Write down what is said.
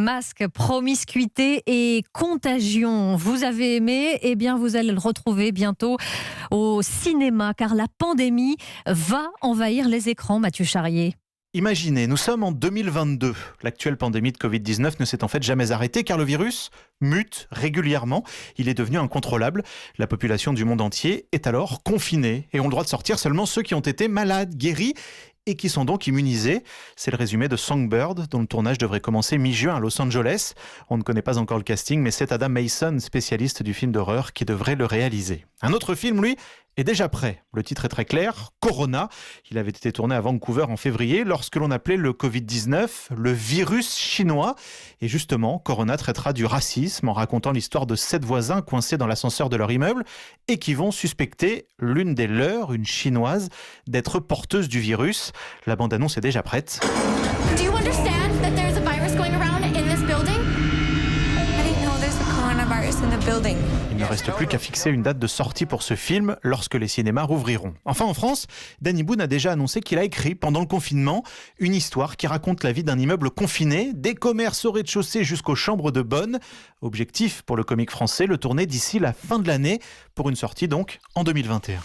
Masque, promiscuité et contagion. Vous avez aimé, eh bien vous allez le retrouver bientôt au cinéma car la pandémie va envahir les écrans, Mathieu Charrier. Imaginez, nous sommes en 2022. L'actuelle pandémie de Covid-19 ne s'est en fait jamais arrêtée car le virus mute régulièrement. Il est devenu incontrôlable. La population du monde entier est alors confinée et ont le droit de sortir seulement ceux qui ont été malades, guéris et qui sont donc immunisés. C'est le résumé de Songbird, dont le tournage devrait commencer mi-juin à Los Angeles. On ne connaît pas encore le casting, mais c'est Adam Mason, spécialiste du film d'horreur, qui devrait le réaliser. Un autre film, lui, est déjà prêt. Le titre est très clair, Corona. Il avait été tourné à Vancouver en février, lorsque l'on appelait le Covid-19 le virus chinois. Et justement, Corona traitera du racisme en racontant l'histoire de 7 voisins coincés dans l'ascenseur de leur immeuble et qui vont suspecter l'une des leurs, une chinoise, d'être porteuse du virus. La bande-annonce est déjà prête. Do you understand that there's a virus going around in this building? I didn't know there's a coronavirus in the building. Il ne reste plus qu'à fixer une date de sortie pour ce film lorsque les cinémas rouvriront. Enfin, en France, Danny Boone a déjà annoncé qu'il a écrit pendant le confinement une histoire qui raconte la vie d'un immeuble confiné, des commerces au rez-de-chaussée jusqu'aux chambres de bonne. Objectif pour le comique français, le tourner d'ici la fin de l'année pour une sortie donc en 2021.